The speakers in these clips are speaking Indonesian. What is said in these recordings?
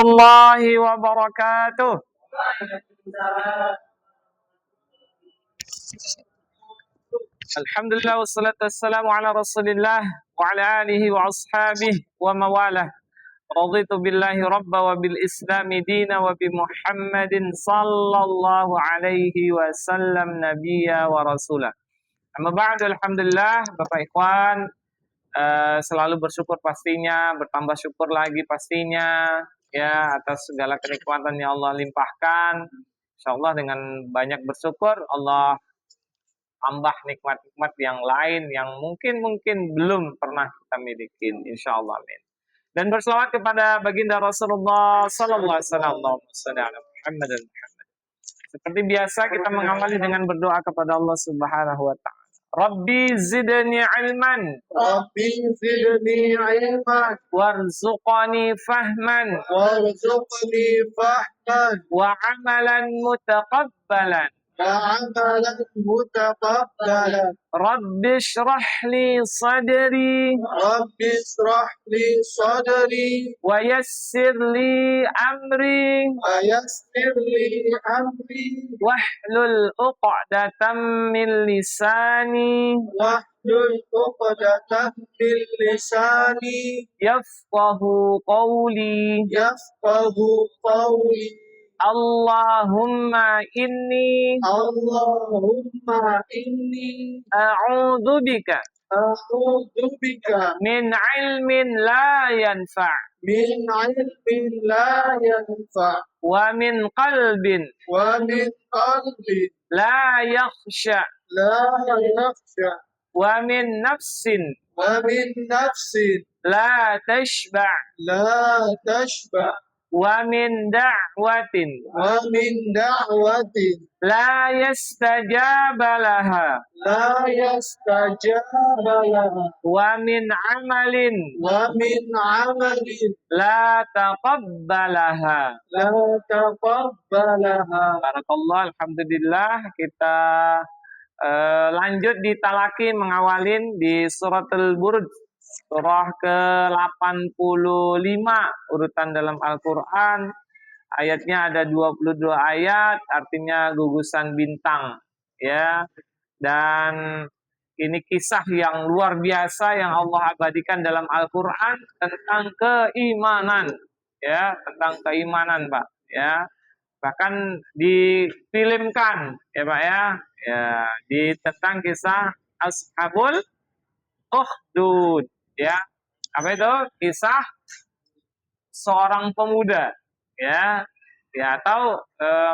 warahmatullahi wabarakatuh. Alhamdulillah wassalatu wassalamu ala Rasulillah wa ala alihi wa ashabihi wa mawalah. Raditu billahi rabba wa bil islami dina wa bi Muhammadin sallallahu alaihi wasallam nabiyya wa rasulah. Amma ba'du, alhamdulillah Bapak Ikhwan, selalu bersyukur pastinya, bertambah syukur lagi pastinya ya atas segala kenikmatan yang Allah limpahkan. Insyaallah dengan banyak bersyukur Allah tambah nikmat-nikmat yang lain yang mungkin belum pernah kita miliki, insyaallah, amin. Dan berselawat kepada baginda Rasulullah sallallahu alaihi wasallam, Allahumma shalli ala Muhammad dan Muhammad. Seperti biasa kita mengawali dengan berdoa kepada Allah Subhanahu wa taala. Rabbi zidni ilman, Rabbi zidni ilman, warzuqni fahman, warzuqni fahman, wa amalan mutaqabbalan. وعملا متقبلا. رب اشرح لي صدري رب اشرح لي صدري ويسر لي أمري ويسر لي أمري واحلل عقدة من لساني واحلل عقدة من لساني يفقه قولي يفقه قولي. اللهم إني أعوذ بك من علم لا ينفع ومن قلب لا يخشع ومن نفس لا تشبع ومن دعوة لا يستجاب لها ومن عمل لا تقبلها. Barakallah, alhamdulillah. Kita lanjut di talaki mengawalin di suratul Buruj, surah ke-85 urutan dalam Al-Quran. Ayatnya ada 22 ayat, artinya gugusan bintang ya. Dan ini kisah yang luar biasa yang Allah abadikan dalam Al-Quran tentang keimanan ya, tentang keimanan Pak ya. Bahkan difilmkan ya Pak ya, tentang kisah Ashabul Ukhdud ya. Apa itu? Kisah seorang pemuda ya atau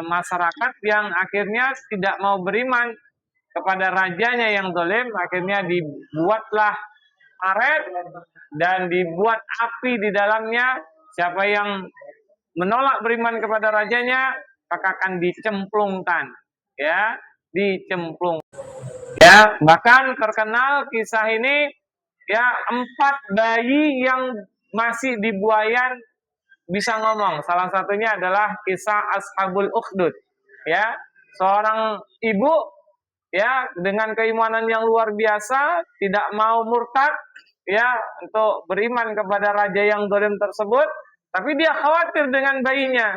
masyarakat yang akhirnya tidak mau beriman kepada rajanya yang zalim. Akhirnya dibuatlah karet dan dibuat api di dalamnya. Siapa yang menolak beriman kepada rajanya maka akan dicemplungkan ya, dicemplung ya. Bahkan terkenal kisah ini ya, 4 bayi yang masih di buayan bisa ngomong. Salah satunya adalah kisah Ashabul Ukhdud ya. Seorang ibu ya dengan keimanan yang luar biasa, tidak mau murtad ya untuk beriman kepada raja yang zalim tersebut, tapi dia khawatir dengan bayinya.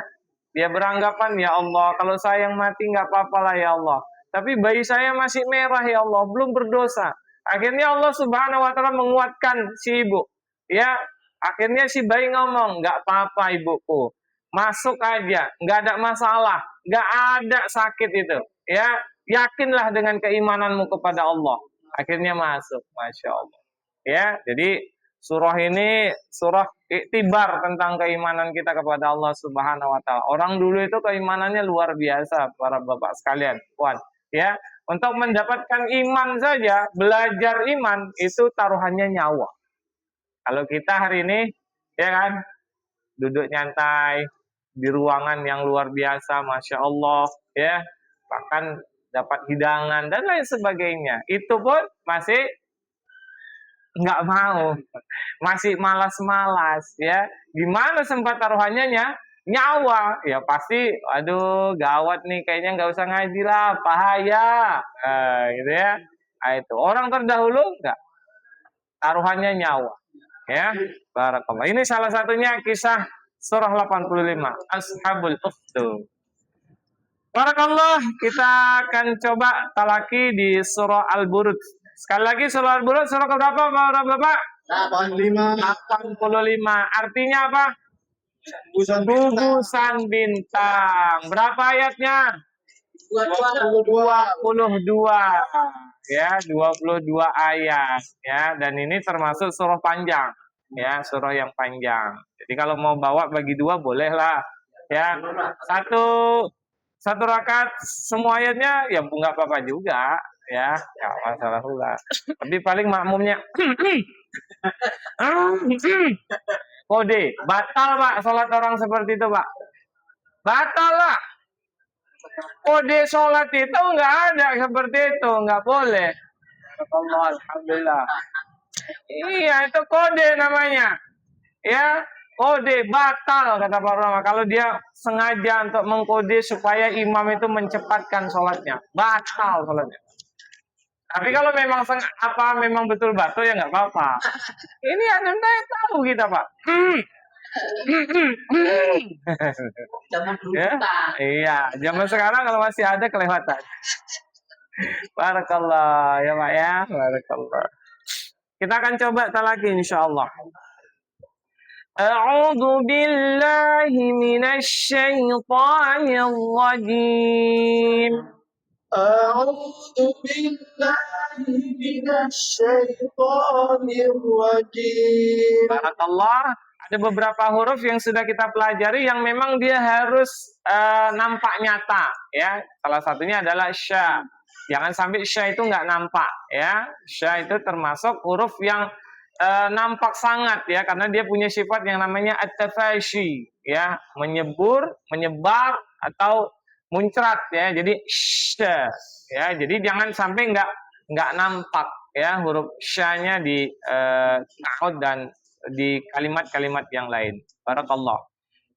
Dia beranggapan, ya Allah, kalau saya yang mati nggak apa-apa lah ya Allah, tapi bayi saya masih merah ya Allah, belum berdosa. Akhirnya Allah Subhanahu wa taala menguatkan si ibu. Ya, akhirnya si bayi ngomong, "Enggak apa-apa ibuku. Masuk aja, enggak ada masalah, enggak ada sakit itu." Ya, yakinlah dengan keimananmu kepada Allah. Akhirnya masuk, Masya Allah. Ya, jadi surah ini surah iktibar tentang keimanan kita kepada Allah Subhanahu wa taala. Orang dulu itu keimanannya luar biasa, para bapak sekalian, kawan. Ya, untuk mendapatkan iman saja, belajar iman itu taruhannya nyawa. Kalau kita hari ini, ya kan, duduk nyantai di ruangan yang luar biasa, Masya Allah, ya, bahkan dapat hidangan dan lain sebagainya, itu pun masih nggak mau, masih malas-malas, ya. Gimana sempat taruhannya nyawa, ya pasti, aduh gawat nih, kayaknya nggak usah ngaji lah, bahaya, gitu ya. Nah, itu orang terdahulu nggak, taruhannya nyawa, ya. Barakallah. Ini salah satunya kisah surah 85, Ashabul Ukhdud. Barakallah, kita akan coba talaki di surah Al-Buruj. Sekali lagi surah Al-Buruj, surah keberapa Bapak? 85. 85. Artinya apa? Gugusan Gugusan bintang. Berapa ayatnya? 22. Ya, 22 ayat ya, dan ini termasuk surah panjang. Ya, surah yang panjang. Jadi kalau mau bawa bagi dua bolehlah. Ya. Satu rakaat semua ayatnya ya nggak apa-apa juga ya, nggak masalah pula. Tapi paling makmumnya kode batal Pak, sholat orang seperti itu Pak, batal lah. Kode sholat itu nggak ada seperti itu, nggak boleh. Alhamdulillah. Iya, itu kode namanya. Ya, kode batal kata para ulama. Kalau dia sengaja untuk mengkode supaya imam itu mencepatkan sholatnya, batal sholatnya. Tapi kalau memang memang betul batal ya nggak apa-apa. Ini Anda tahu kita Pak. Ya? Iya, zaman sekarang kalau masih ada kelewatan. Barakallah ya Pak ya, barakallah. Kita akan coba talaki insyaallah. A'udzu billahi minasy syaithanir rajim. A'udzu billahi minasy syaithanir rajim. Barakallah. Ada beberapa huruf yang sudah kita pelajari yang memang dia harus nampak nyata ya. Salah satunya adalah sya. Jangan sampai sya itu nggak nampak ya. Sya itu termasuk huruf yang nampak sangat ya, karena dia punya sifat yang namanya at-tafashi ya, menyebar atau muncrat ya. Jadi sya ya. Jadi jangan sampai nggak nampak ya huruf sya-nya di ta'ud dan di kalimat-kalimat yang lain. Barakallah.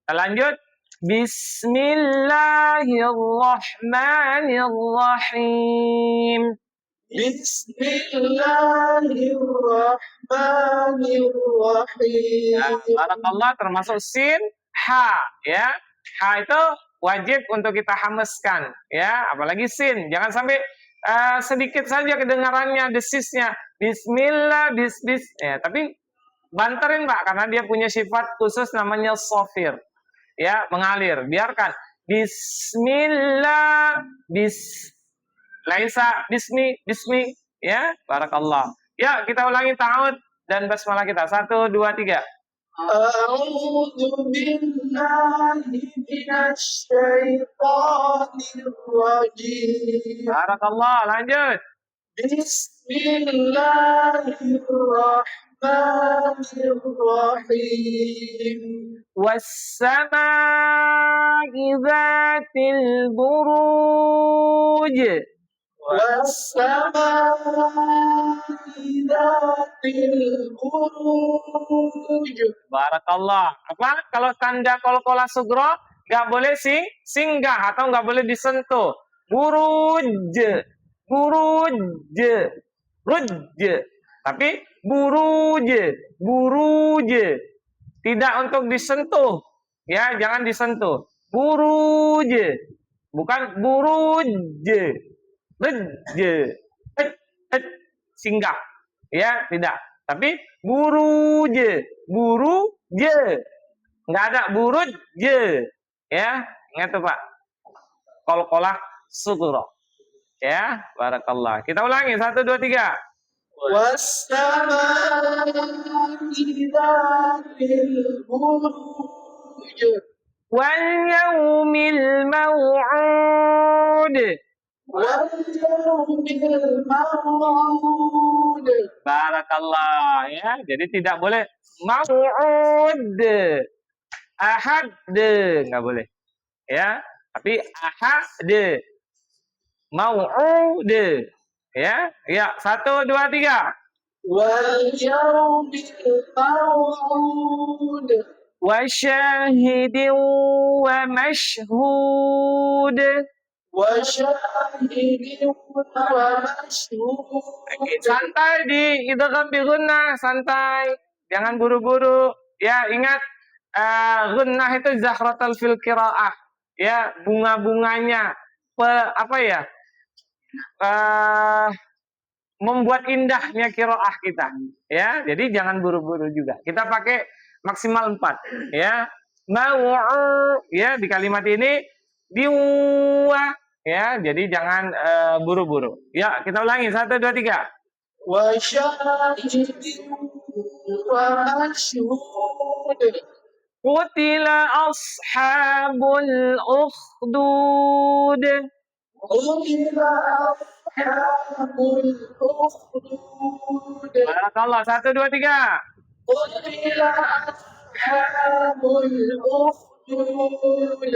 Kita lanjut. Bismillahirrahmanirrahim. Bismillahirrahmanirrahim. Barakallah, termasuk sin, ha ya. Ha itu wajib untuk kita hameskan ya, apalagi sin. Jangan sampai sedikit saja kedengarannya desisnya. Bismillah, bis ya, tapi banterin Pak, karena dia punya sifat khusus namanya sofir ya, mengalir. Biarkan Bismillah, laisa bismi ya. Barakallah. Ya, kita ulangi ta'awud dan basmalah kita. 1, 2, 3. A'udzu billahi minasy syaithanir rajim. Barakallah, lanjut. Bismillahirrahmanirrahim. Wassama'i dzatil buruj. Wassama'i dzatil buruj. Barakallah. Apa? Kalau tanda qalqalah sugro nggak boleh singgah atau nggak boleh disentuh. Buruj, buruj, ruj. Tapi buruj, buruj. Tidak untuk disentuh. Ya, jangan disentuh. Buruj. Bukan buruj. Ruj. Singgah. Ya, tidak. Tapi buruj. Buruj. Enggak ada buruj. Ya, ingat tuh Pak. Qalqalah sughra. Ya, barakallah. Kita ulangi 1, 2, 3. Wassama'i dzatil buruj. Wal yaumil maw'ud. Wal yaumil maw'ud. Barakallah ya. Jadi tidak boleh maw'ud. Ahad enggak boleh. Ya, tapi ahad. Maw'ud. Ya, 1, 2, 3. Wal yaumil maw'ud. Wa syahidin wa mashhud. Wa syahidin wa mashhud. Santai di idgham bi gunnah, santai. Jangan buru-buru. Ya, ingat Gunnah itu zahratul fil qiraah, ya, bunga-bunganya, apa ya, membuat indahnya qiraah kita, ya. Jadi jangan buru-buru juga. Kita pakai maksimal 4, ya. Mau, ya, di kalimat ini diwa, ya. Jadi jangan buru-buru. Ya, kita ulangi 1 2 3. وشاهد ومشهود Qutila ashabul ukhdud. قتل أصحاب الأخدود Barakallah. 1 2 3. قتل أصحاب الأخدود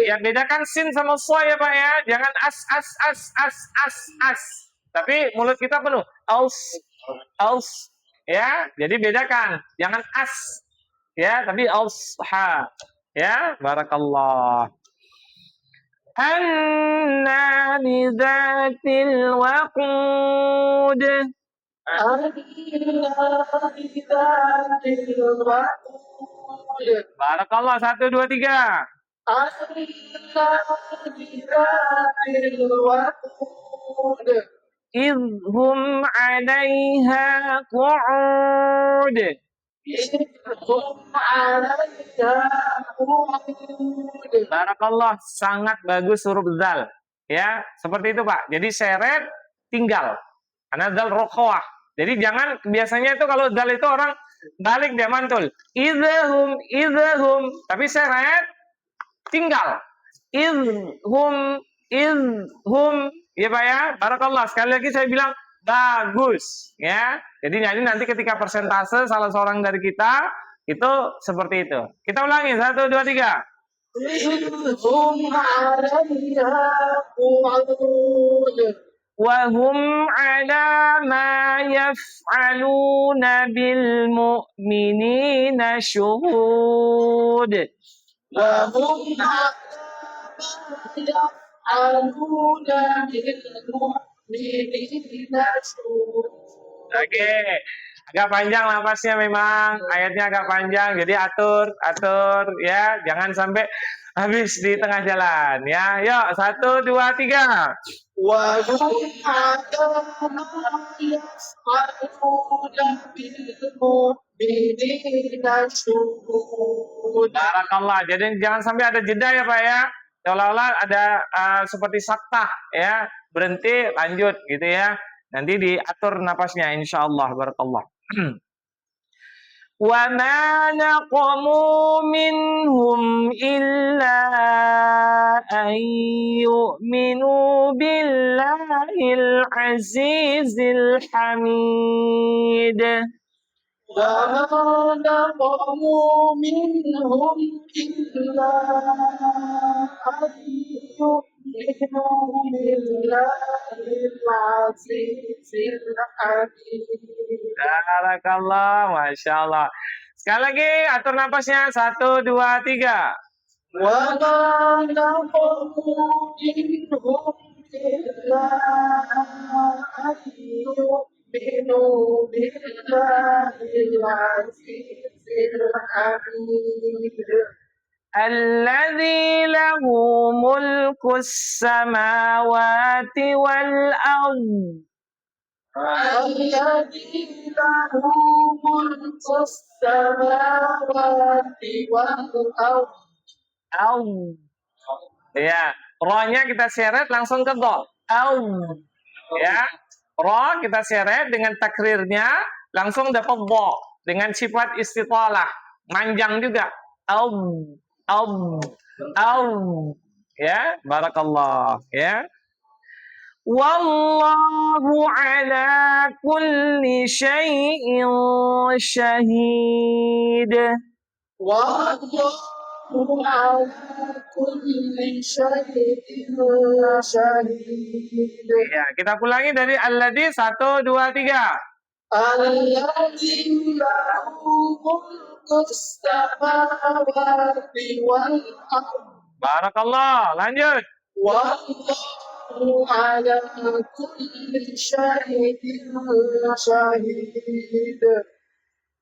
Ya, bedakan sin sama so ya Pak ya. Jangan as. Tapi mulut kita penuh. Aus. Ya, jadi bedakan. Jangan as. Ya, tapi ha. Ya, barakallah. Annani dzatil waqud. Barakallah. 1 2 3. Idhum 'alaiha qu'ud. Barakallah, sangat bagus huruf zal. Ya, seperti itu Pak. Jadi seret tinggal. Karena zal rokhawah. Jadi jangan, biasanya itu kalau zal itu orang balik dia mantul. Idhum. Tapi seret tinggal. Idhum. Ya Pak ya. Barakallah. Sekali lagi saya bilang bagus. Ya. Jadi nanti ketika persentase salah seorang dari kita itu seperti itu. Kita ulangi 1 2 3. Wahum ala ma yaf'aluna bil mu'minina syuhud. وهم يفعلون بالمؤمنين شهود. Oke, agak panjang lapasnya memang, ayatnya agak panjang, jadi atur ya, jangan sampai habis di tengah jalan ya. Yuk, 1 2 3. وهم على ما يفعلون بالمؤمنين شهود. Barakallah. Jadi jangan sampai ada jeda ya Pak ya. Seolah-olah ada seperti saktah ya, berhenti lanjut gitu ya. Nanti diatur napasnya insyaallah. Barakallah. Wa ma naqamu minhum illa an yu'minu billahil azizil hamid. وما نقموا منهم إلا أن يؤمنوا بالله العزيز الحميد. Barakallah, Masya Allah. Sekali lagi, atur napasnya. 1 2 3. وما نقموا منهم إلا أن يؤمنوا بالله العزيز الحميد. الذي له ملك السماوات والأرض. الذي له ملك السماوات والأرض. Ya, rohnya kita seret langsung ke do. Ya, roh kita seret dengan takrirnya langsung dapat do dengan sifat istitalah, manjang juga. Ya, barakallah ya. Wallahu ala kulli syai'in syahid. والله على كل شيء شهيد. Ya, kita ulangi dari alladzi 1 2 3. الذي له ملك السماوات والأرض. Barakallah, lanjut. والله على كل شيء شهيد.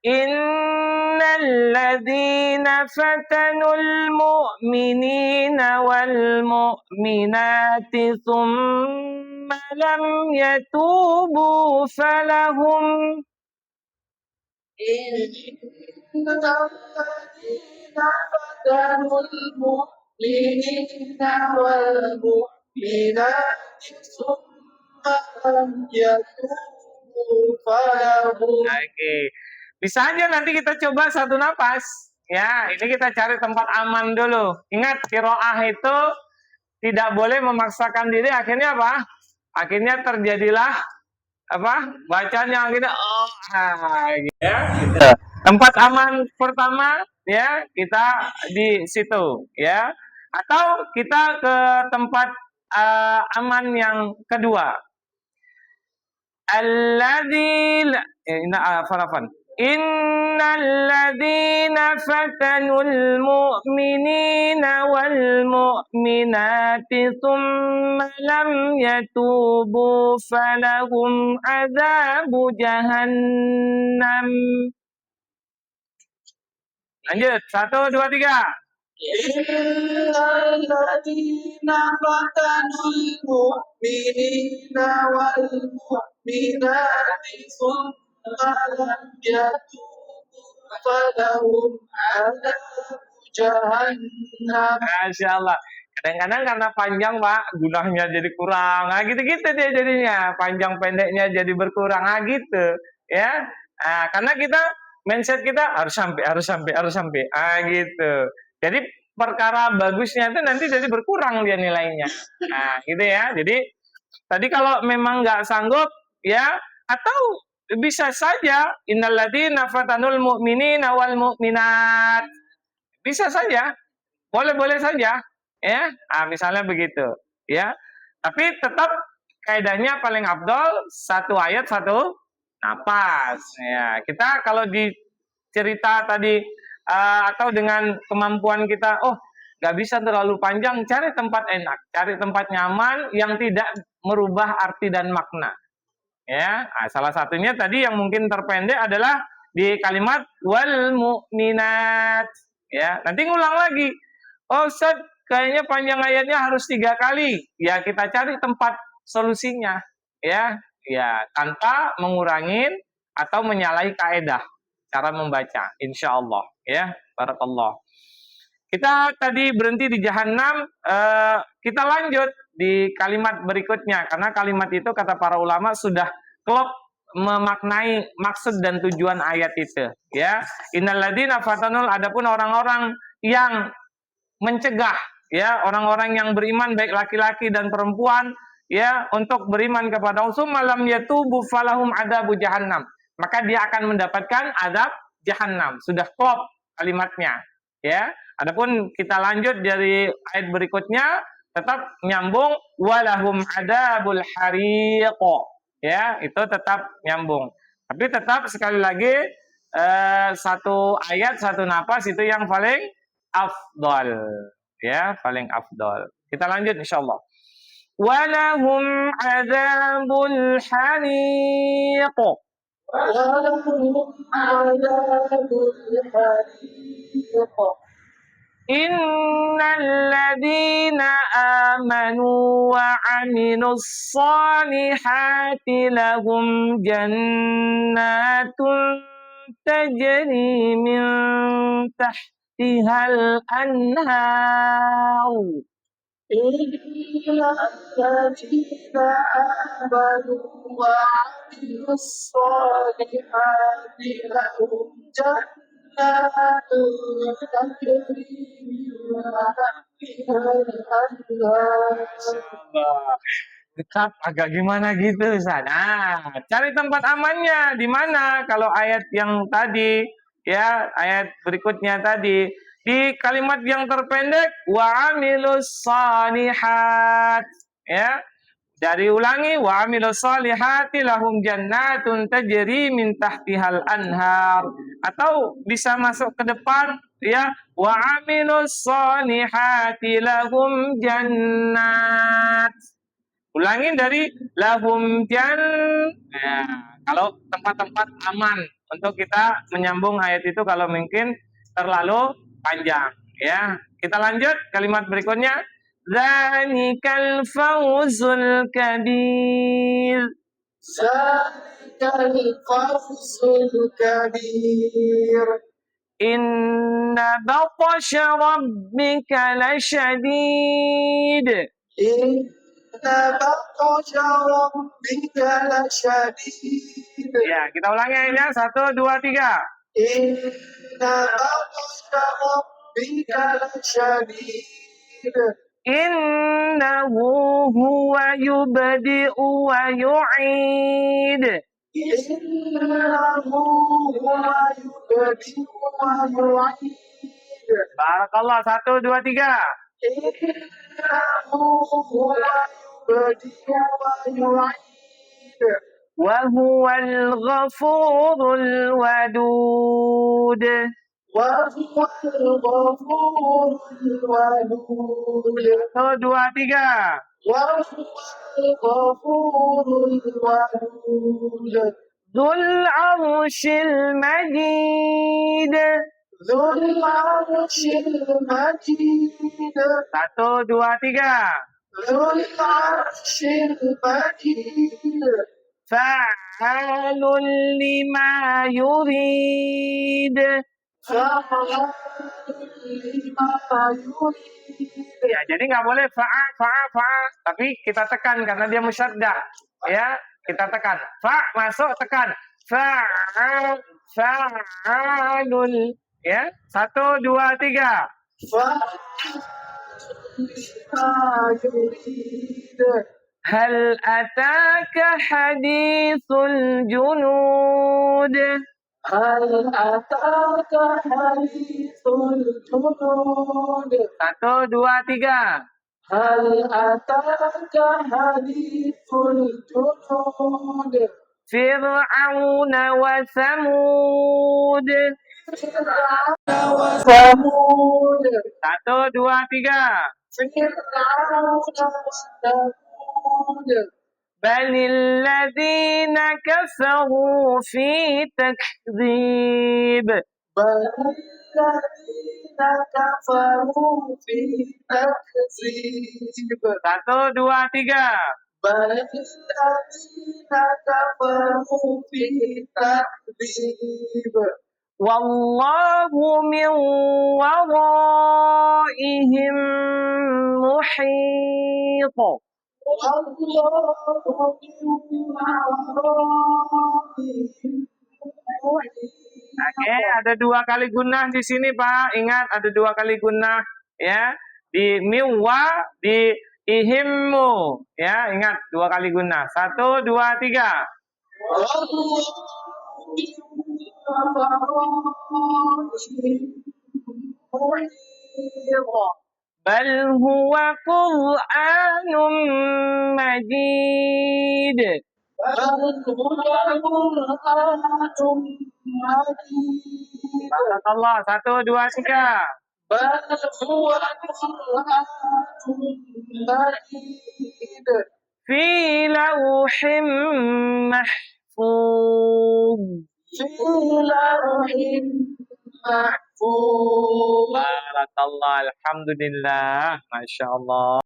Innal ladzina fatanul mu'minina wal mu'minati thumma lam yatubu falahum إن الذين فتنوا المؤمنين والمؤمنات ثم لم يتوبوا فلهم Oke. Bisa aja nanti kita coba satu napas. Ya, ini kita cari tempat aman dulu. Ingat, qiraah itu tidak boleh memaksakan diri. Akhirnya apa? Akhirnya terjadilah apa? Bacaan yang kita gitu. Ya, gitu. Tempat aman pertama ya kita di situ ya. Atau kita ke tempat aman yang kedua. Alladzina farafan. Innal ladzina fatanul mu'minina wal mu'minati thumma lam yatubu falahum adzabu jahannam. Lanjut, 1, 2, 3. إن الذين فتنوا المؤمنين والمؤمنات ثم لم يتوبوا فلهم عذاب جهنم. Masya Allah. Kadang-kadang karena panjang Pak, gunanya jadi kurang. Nah gitu-gitu dia jadinya. Panjang pendeknya jadi berkurang. Nah gitu. Ya. Nah, karena kita mindset kita harus sampai. Ah gitu. Jadi perkara bagusnya itu nanti jadi berkurang dia nilainya. Nah gitu ya. Jadi tadi kalau memang nggak sanggup ya atau bisa saja innalladzina fatanul mu'minina wal mu'minat. Bisa saja. Boleh-boleh saja ya. Nah, misalnya begitu ya. Tapi tetap kaidahnya paling afdol satu ayat satu napas ya. Kita kalau di cerita tadi atau dengan kemampuan kita nggak bisa terlalu panjang, cari tempat enak, cari tempat nyaman yang tidak merubah arti dan makna ya. Nah, salah satunya tadi yang mungkin terpendek adalah di kalimat wal mu'minat ya. Nanti ngulang lagi, Ustaz kayaknya panjang ayatnya harus 3 kali ya. Kita cari tempat solusinya ya tanpa mengurangin atau menyalahi kaedah cara membaca, insya Allah ya. Barakallah. Kita tadi berhenti di Jahannam, kita lanjut di kalimat berikutnya karena kalimat itu kata para ulama sudah klop memaknai maksud dan tujuan ayat itu ya. Innalladzina fatanul, adapun orang-orang yang mencegah ya orang-orang yang beriman baik laki-laki dan perempuan ya untuk beriman kepada Allah, malam yatubu falahum adabu jahannam, maka dia akan mendapatkan adab jahannam. Sudah klop kalimatnya ya. Adapun kita lanjut dari ayat berikutnya tetap nyambung walahum adabul hariq ya, itu tetap nyambung. Tapi tetap sekali lagi satu ayat satu napas itu yang paling afdal ya, paling afdal. Kita lanjut insyaallah. Walahum adzabul hariq. ولهم عذاب الحريق. Innal ladzina amanu wa 'amilus solihati lahum jannatun tajri min tahtihal anhar. إن الذين آمنوا وعملوا الصالحات لهم جنات تجري من تحتها الأنهار. Tetap agak gimana gitu Ustaz. Nah, cari tempat amannya di mana? Kalau ayat yang tadi ya, ayat berikutnya tadi di kalimat yang terpendek wa amilus salihat ya. Dari ulangi wa amilus salihati lahum jannatun tajri min tahtihal anhar, atau bisa masuk ke depan ya wa amilus salihati lahum jannat. Ulangin dari lahum jan. Nah, kalau tempat-tempat aman untuk kita menyambung ayat itu kalau mungkin terlalu panjang. Ya, kita lanjut kalimat berikutnya. Dzalikal fawzul kabir. Zalikal fawzul kabir. Inna batasha rabbika lasyadid. Inna batasha rabbika lasyadid. Ya, kita ulangi ayatnya. 1, 2, 3. Inna batasha rabbika lasyadid. Innahu huwa yubdi'u wa yu'id. Innahu huwa yubdi'u wa yu'id. Barakallah. 1, 2, 3. Innahu huwa yubdi'u wa yu'id. Wa huwal ghafurul wadud. Wa huwal ghafurul wadud. 1, 2, 3. Wa huwal ghafurul wadud. Dzul arsyil majid. Dzul arsyil majid. 1, 2, 3. Dzul arsyil majid. Fa'alun lima yurid. Fa'alun lima yurid. Ya, jadi nggak boleh fa'a, tapi kita tekan karena dia musyaddah. Ya, kita tekan. Fa masuk tekan. Fa'alun. Ya, 1, 2, 3. Fa'alun lima yurid. Hal ataka hadithul junud. Hal ataka hadithul junud. 1, 2, 3. Hal ataka hadithul junud. Fir'auna wa Thamud. Fir'auna wa Thamud. 1, 2, 3. Fir'auna wa Thamud. Balil ladzina kafaru fi takdzib. Balilladzina kafaru fi takdzib. 1, 2, 3. Balilladzina kafaru fi takdzib. Wallahu min waraihim muhit. Wallahu min waraihim muhit. Oke, ada 2 kali gunnah di sini, Pak. Ingat, ada 2 kali gunnah, ya. Di miwa, di ihimmu, ya. Ingat, 2 kali gunnah. 1, 2, 3. Wallahu min waraihim muhit. Bal huwa Qur'anun Majid. Barakallah. 1, 2, 3. Fi lauhim mahfuz. Barakallah. Alhamdulillah. Masya Allah.